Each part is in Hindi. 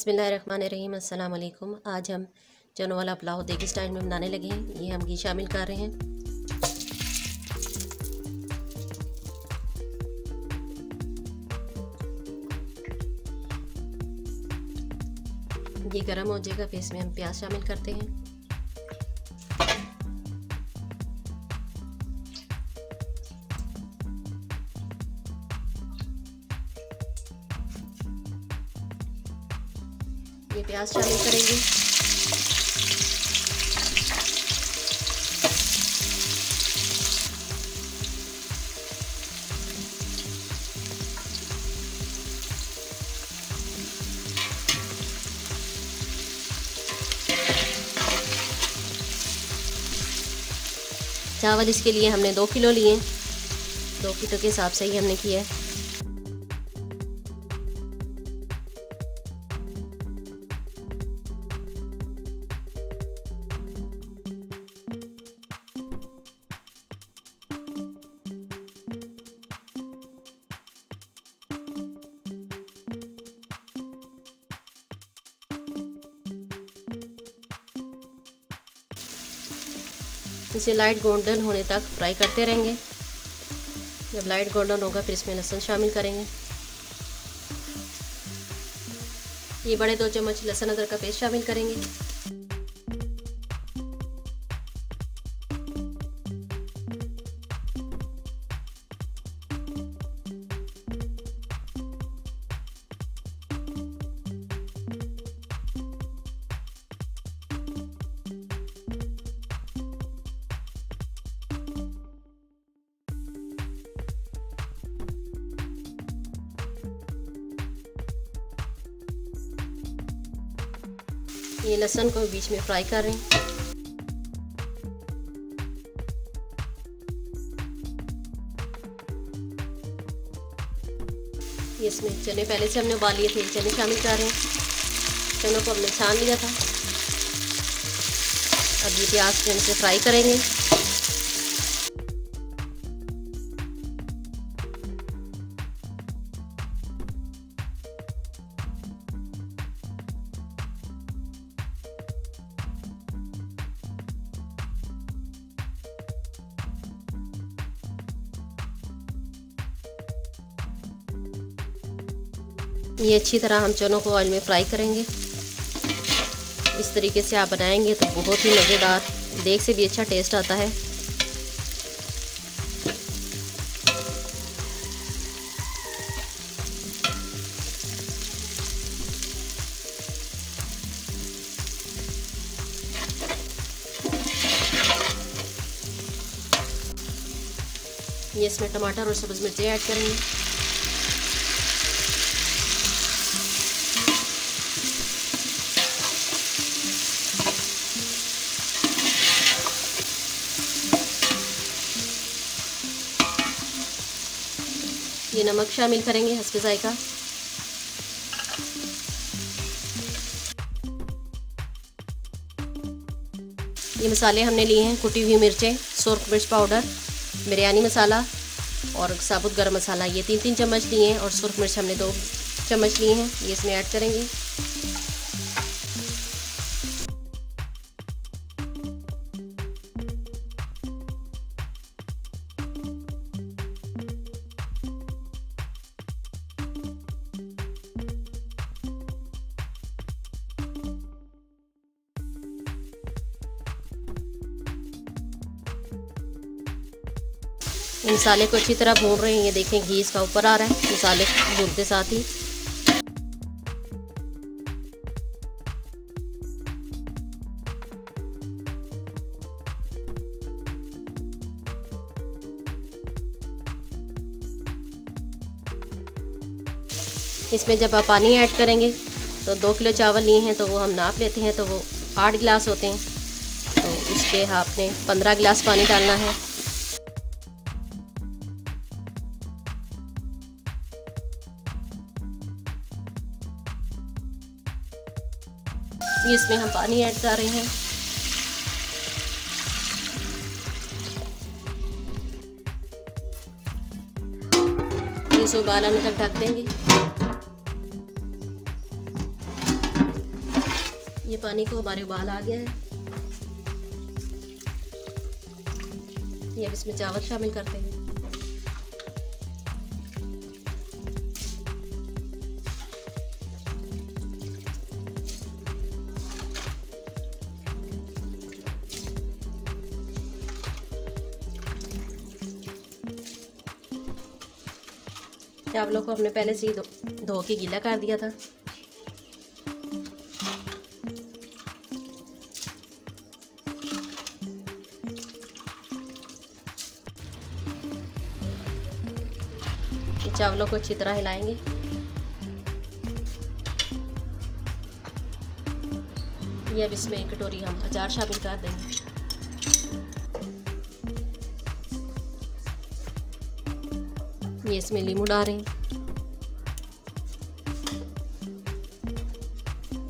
बिस्मिल्लाहिर्रहमानिर्रहीम। अस्सलाम वालेकुम। आज हम चनों वाला पुलाव देगी स्टाइल में बनाने लगे हैं। ये हम घी शामिल कर रहे हैं। घी गर्म हो जाएगा फिर इसमें हम प्याज शामिल करते हैं। ये प्याज शामिल करेंगे। चावल इसके लिए हमने 2 किलो लिए, 2 किलो के हिसाब से ही हमने किया है। इसे लाइट गोल्डन होने तक फ्राई करते रहेंगे। जब लाइट गोल्डन होगा फिर इसमें लहसुन शामिल करेंगे। ये बड़े 2 चम्मच लहसुन अदरक का पेस्ट शामिल करेंगे। ये लहसुन को बीच में फ्राई कर रहे हैं। ये इसमें चने पहले से हमने उबाल लिए थे, चने शामिल कर रहे हैं। चनों को हमने छान लिया था। अब ये प्याज को इनसे फ्राई करेंगे। ये अच्छी तरह हम चनों को ऑयल में फ्राई करेंगे। इस तरीके से आप बनाएंगे तो बहुत ही मज़ेदार, देख से भी अच्छा टेस्ट आता है। ये इसमें टमाटर और सब्ज़ मिर्ची ऐड करेंगे। ये नमक शामिल करेंगे हस्बे जायका। ये मसाले हमने लिए हैं, कुटी हुई मिर्चें, सुर्ख मिर्च पाउडर, बिरयानी मसाला और साबुत गरम मसाला। ये 3-3 चम्मच लिए हैं और सुर्ख मिर्च हमने 2 चम्मच लिए हैं। ये इसमें ऐड करेंगे। मसाले को अच्छी तरह भून रहे हैं। ये देखें घी इसका ऊपर आ रहा है मसाले भूनते साथ ही। इसमें जब आप पानी ऐड करेंगे तो 2 किलो चावल लिए हैं तो वो हम नाप लेते हैं तो वो 8 गिलास होते हैं, तो उसके आपने 15 गिलास पानी डालना है। ये इसमें हम पानी ऐड कर रहे हैं। इसे उबाल आने तक ढक देंगे। ये पानी को हमारे उबाल आ गया है। ये अब इसमें चावल शामिल करते हैं। चावलों को हमने पहले से ही धो के गीला कर दिया था। ये चावलों को अच्छी तरह हिलाएंगे। ये अब इसमें एक कटोरी हम अचार शामिल कर देंगे। ये इसमें नींबू डाल रहे हैं।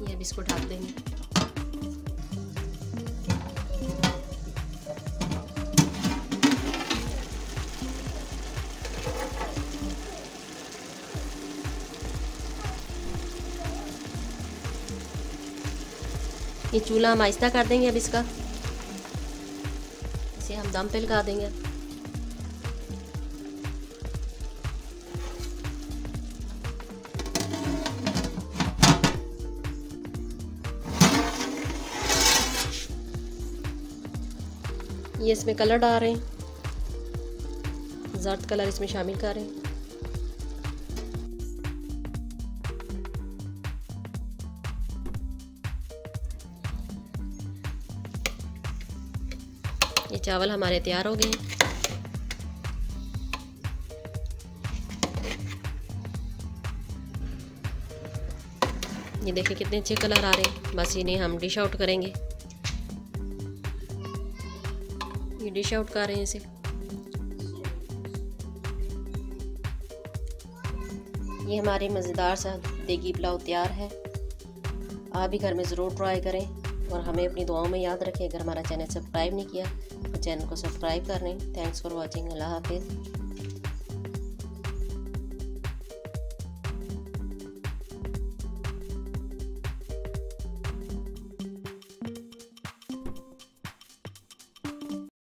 ये अब इसको ढक देंगे। ये चूल्हा हम आहिस्ता कर देंगे। अब इसका इसे हम दम पे लगा देंगे। ये इसमें कलर डाल रहे हैं, जर्द कलर इसमें शामिल कर रहे हैं। ये चावल हमारे तैयार हो गए। ये देखिए कितने अच्छे कलर आ रहे हैं। बस इन्हें हम डिश आउट करेंगे। ये डिश आउट कर रहे हैं इसे। ये हमारे मज़ेदार सा देगी पुलाव तैयार है। आप भी घर में ज़रूर ट्राई करें और हमें अपनी दुआओं में याद रखें। अगर हमारा चैनल सब्सक्राइब नहीं किया तो चैनल को सब्सक्राइब कर लें। Thanks for watching. अल्लाह हाफिज़।